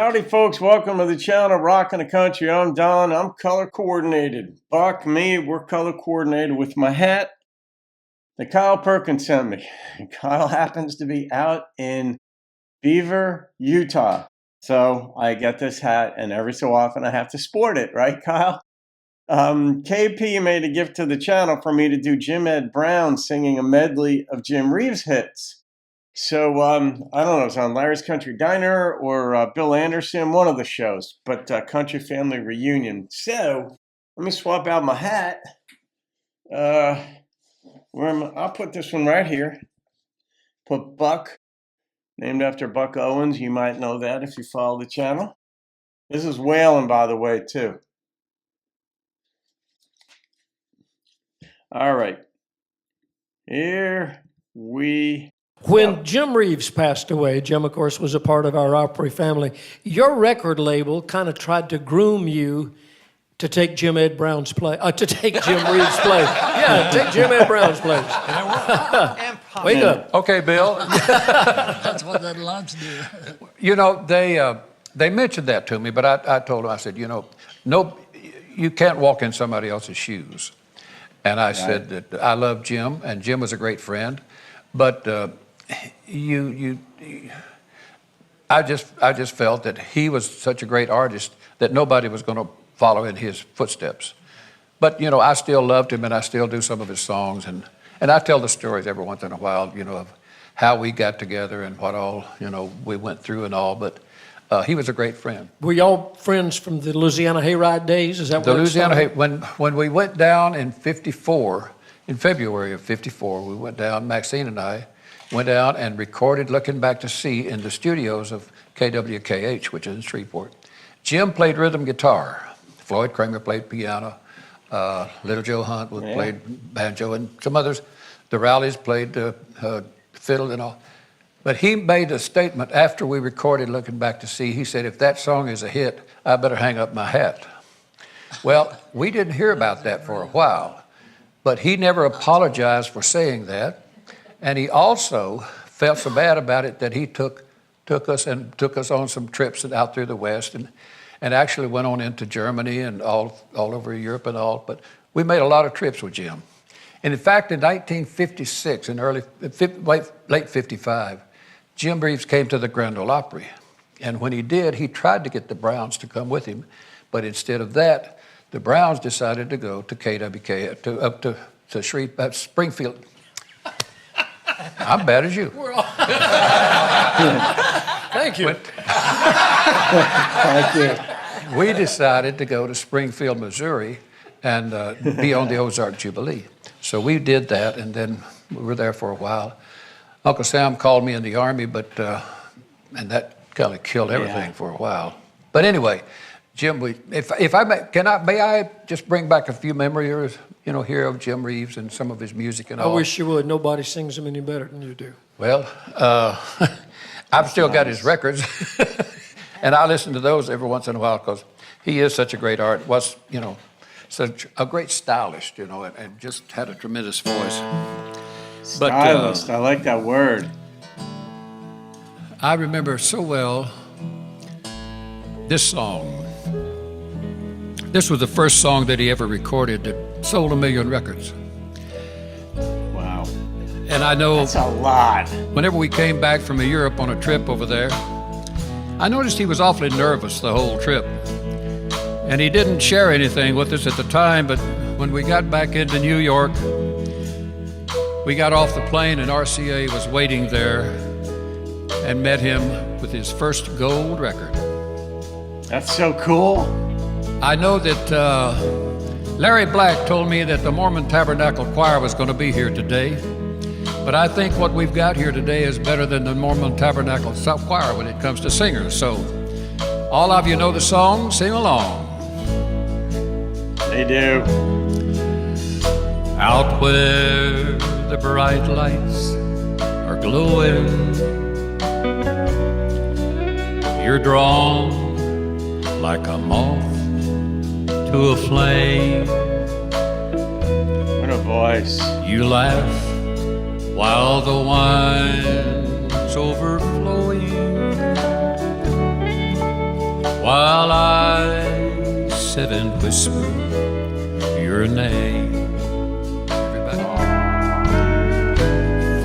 Howdy, folks. Welcome to the channel, Rockin' the Country. I'm Don. I'm color coordinated. Buck, me, we're color coordinated with my hat that Kyle Perkins sent me. Kyle happens to be out in Beaver, Utah. So I get this hat, and every so often I have to sport it, right, Kyle? KP made a gift to the channel for me to do Jim Ed Brown singing a medley of Jim Reeves hits. So, I don't know, it's on Larry's Country Diner or Bill Anderson, one of the shows, but Country Family Reunion. So, let me swap out my hat. I'll put this one right here. Put Buck, named after Buck Owens. You might know that if you follow the channel. This is Whalen, by the way, too. All right. Here we When Jim Reeves passed away, Jim, of course, was a part of our Opry family. Your record label kind of tried to groom you to take Jim Ed Brown's place, to take Jim Reeves' place. Yeah, take Jim Ed Brown's place. Wake up. Okay, Bill. That's what that lunch did. You know, they mentioned that to me, but I told them, I said, no, you can't walk in somebody else's shoes. And I said that I love Jim, and Jim was a great friend, but I just felt that he was such a great artist that nobody was going to follow in his footsteps. But I still loved him, and I still do some of his songs, and I tell the stories every once in a while, of how we got together and what all we went through and all. But he was a great friend. Were y'all friends from the Louisiana Hayride days? Is that the what Louisiana when we went down in '54, in February of '54, we went down. Maxine and I went down and recorded "Looking Back to See" in the studios of KWKH, which is in Shreveport. Jim played rhythm guitar. Floyd Kramer played piano. Little Joe Hunt played banjo, and some others. The Rowleys played fiddle and all. But he made a statement after we recorded "Looking Back to See." He said, "If that song is a hit, I better hang up my hat." Well, we didn't hear about that for a while, but he never apologized for saying that. And he also felt so bad about it that he took us on some trips out through the West and actually went on into Germany and all over Europe and all. But we made a lot of trips with Jim. And in fact, in 1956, late 55, Jim Reeves came to the Grand Ole Opry. And when he did, he tried to get the Browns to come with him. But instead of that, the Browns decided to go to KWK, up to Springfield. I'm bad as you. Thank you. Thank you. We decided to go to Springfield, Missouri, and be on the Ozark Jubilee. So we did that, and then we were there for a while. Uncle Sam called me in the Army, and that kind of killed everything for a while. But anyway, Jim, may I just bring back a few memories, here of Jim Reeves and some of his music and all. I wish you would. Nobody sings them any better than you do. Well, I've still got his records, and I listen to those every once in a while because he is such a great such a great stylist, and just had a tremendous voice. Stylist, I like that word. I remember so well this song. This was the first song that he ever recorded that sold 1 million records. Wow. And I know that's a lot. Whenever we came back from Europe on a trip over there, I noticed he was awfully nervous the whole trip. And he didn't share anything with us at the time, but when we got back into New York, we got off the plane and RCA was waiting there and met him with his first gold record. That's so cool. I know that Larry Black told me that the Mormon Tabernacle Choir was going to be here today, but I think what we've got here today is better than the Mormon Tabernacle Choir when it comes to singers. So all of you know the song, sing along. They do. Out where the bright lights are glowing, you're drawn like a moth to a flame. What a voice. You laugh while the wine's overflowing. sit and whisper your name. Everybody.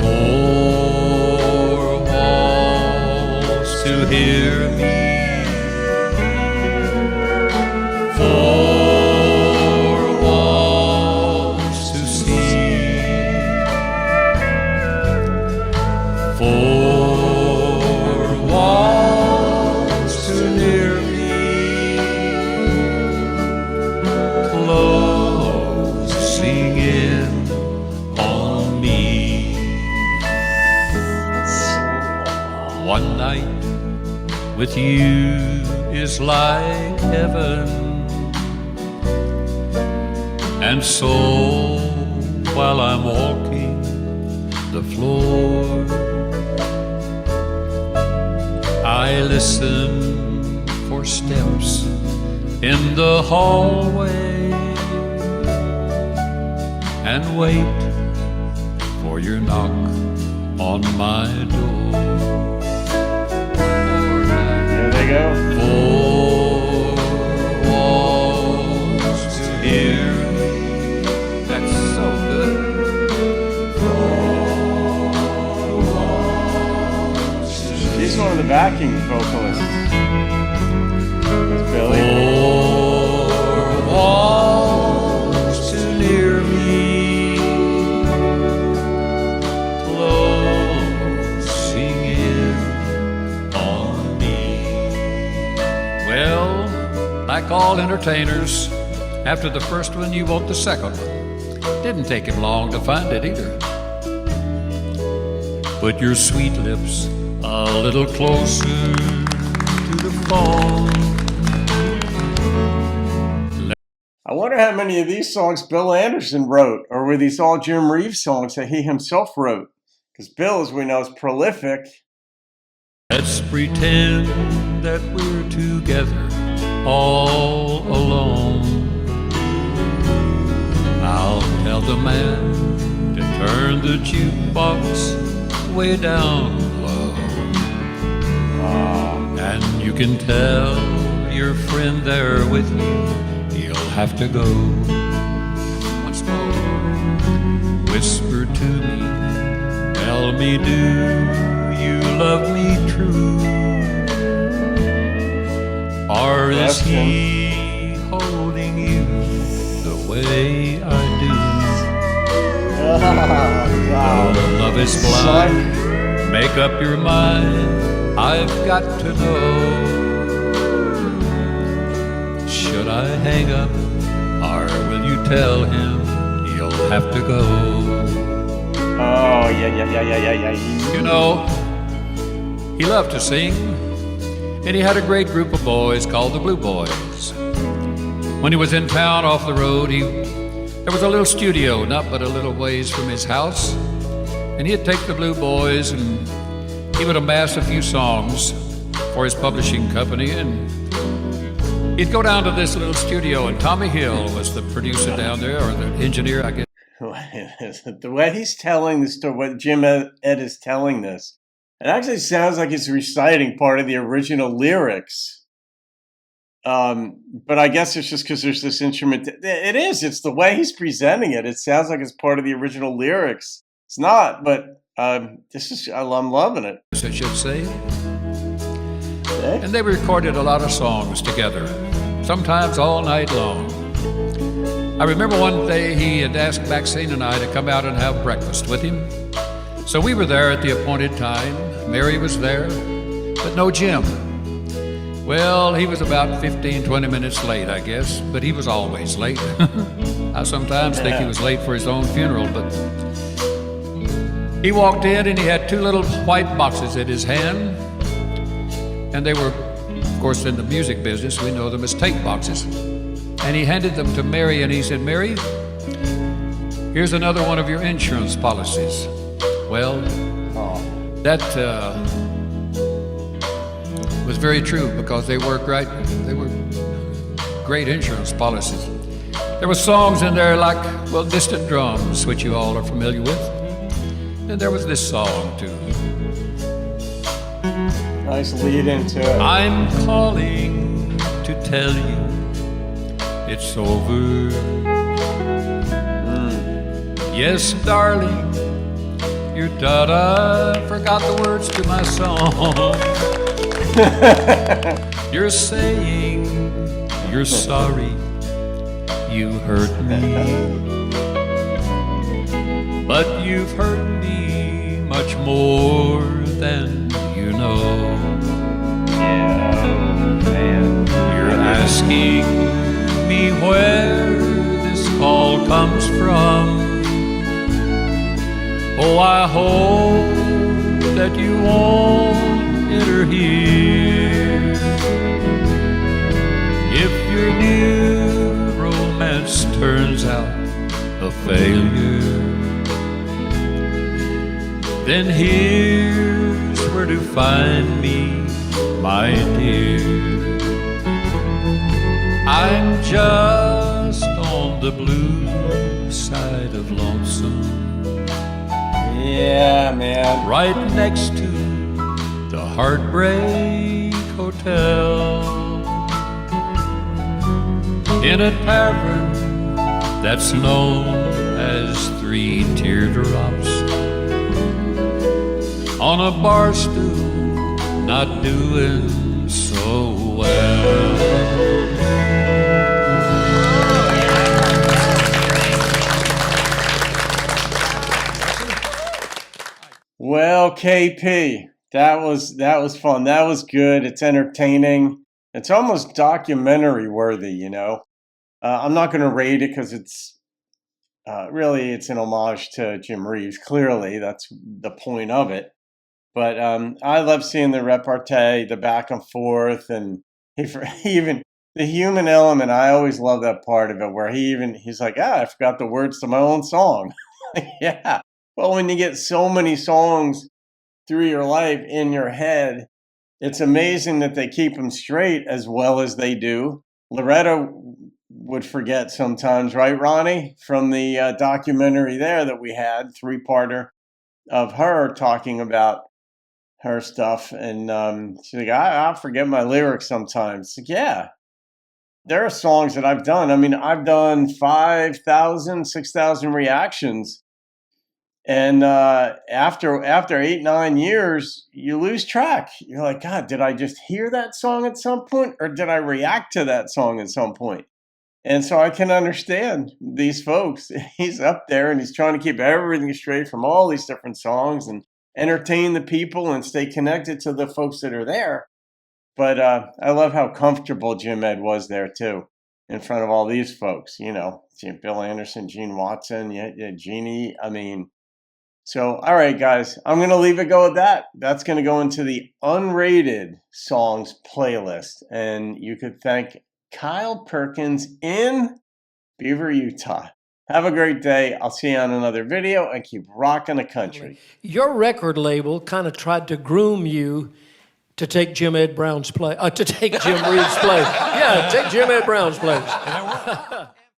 Four walls to hear me. Four walls to see. Four walls too near me, closing in on me. One night with you is like heaven, and so while I'm walking the floor, I listen for steps in the hallway and wait for your knock on my door. There they go. Four walls to hear me. That's so good. She's one of the backing vocalists. That's Billy. Four walls too near me, closing in on me. Well, like all entertainers, after the first one, you want the second one. Didn't take him long to find it either. Put your sweet lips a little closer to the phone. I wonder how many of these songs Bill Anderson wrote, or were these all Jim Reeves songs that he himself wrote? Because Bill, as we know, is prolific. Let's pretend that we're together all alone. I'll tell the man to turn the jukebox way down low. And you can tell your friend there with you, he'll have to go. Once more, whisper to me, tell me, do you love me true? Or is he holding you the way I do? Though love is blind, make up your mind, I've got to know. Should I hang up, or will you tell him he'll have to go? Oh, yeah. You know, he loved to sing, and he had a great group of boys called the Blue Boys. When he was in town off the road, there was a little studio not but a little ways from his house, and he'd take the Blue Boys and he would amass a few songs for his publishing company, and he'd go down to this little studio, and Tommy Hill was the producer down there, or the engineer, I guess. The way he's telling the story, what Jim Ed is telling this, it actually sounds like he's reciting part of the original lyrics. But I guess it's just because there's this instrument. It is. It's the way he's presenting it. It sounds like it's part of the original lyrics. It's not, but I'm loving it. I should say. Okay. And they recorded a lot of songs together, sometimes all night long. I remember one day he had asked Maxine and I to come out and have breakfast with him. So we were there at the appointed time. Mary was there, but no Jim. Well, he was about 15, 20 minutes late, I guess, but he was always late. I sometimes think he was late for his own funeral, but he walked in and he had two little white boxes in his hand, and they were, of course, in the music business, we know them as tape boxes. And he handed them to Mary, and he said, "Mary, here's another one of your insurance policies." Well, that was very true, because they were great insurance policies. There were songs in there like, well, Distant Drums, which you all are familiar with. And there was this song, too. Nice lead into it. I'm calling to tell you it's over. Yes, darling, your daughter forgot the words to my song. You're saying you're sorry, you hurt me. But you've hurt me much more than you know. Yeah, man. You're asking me where this call comes from. Oh, I hope that you won't enter here. If your new romance turns out a failure, then here's where to find me, my dear. I'm just on the blue side of lonesome. Yeah, man. Right next to the Heartbreak Hotel, in a tavern that's known as Three Teardrops, on a bar stool not doing so well. Well, KP, that was fun. That was good. It's entertaining. It's almost documentary worthy, you know. I'm not going to rate it because it's really it's an homage to Jim Reeves. Clearly, that's the point of it. But I love seeing the repartee, the back and forth, and he even the human element. I always love that part of it where he's like, I forgot the words to my own song. Yeah. Well, when you get so many songs through your life in your head, it's amazing that they keep them straight as well as they do. Loretta would forget sometimes, right, Ronnie? From the documentary there that we had, three-parter of her talking about her stuff. And she's like, I forget my lyrics sometimes. Like, yeah, there are songs that I've done. I mean, I've done 5,000, 6,000 reactions. And after 8, 9 years, you lose track. You're like, God, did I just hear that song at some point, or did I react to that song at some point? And so I can understand these folks. He's up there and he's trying to keep everything straight from all these different songs and entertain the people and stay connected to the folks that are there. But I love how comfortable Jim Ed was there too, in front of all these folks. You know, Bill Anderson, Gene Watson, Jeannie. I mean. So, all right, guys, I'm going to leave it go at that. That's going to go into the unrated songs playlist. And you could thank Kyle Perkins in Beaver, Utah. Have a great day. I'll see you on another video and keep rocking the country. Your record label kind of tried to groom you to take Jim Ed Brown's place, to take Jim Reeves' place. Yeah, take Jim Ed Brown's place.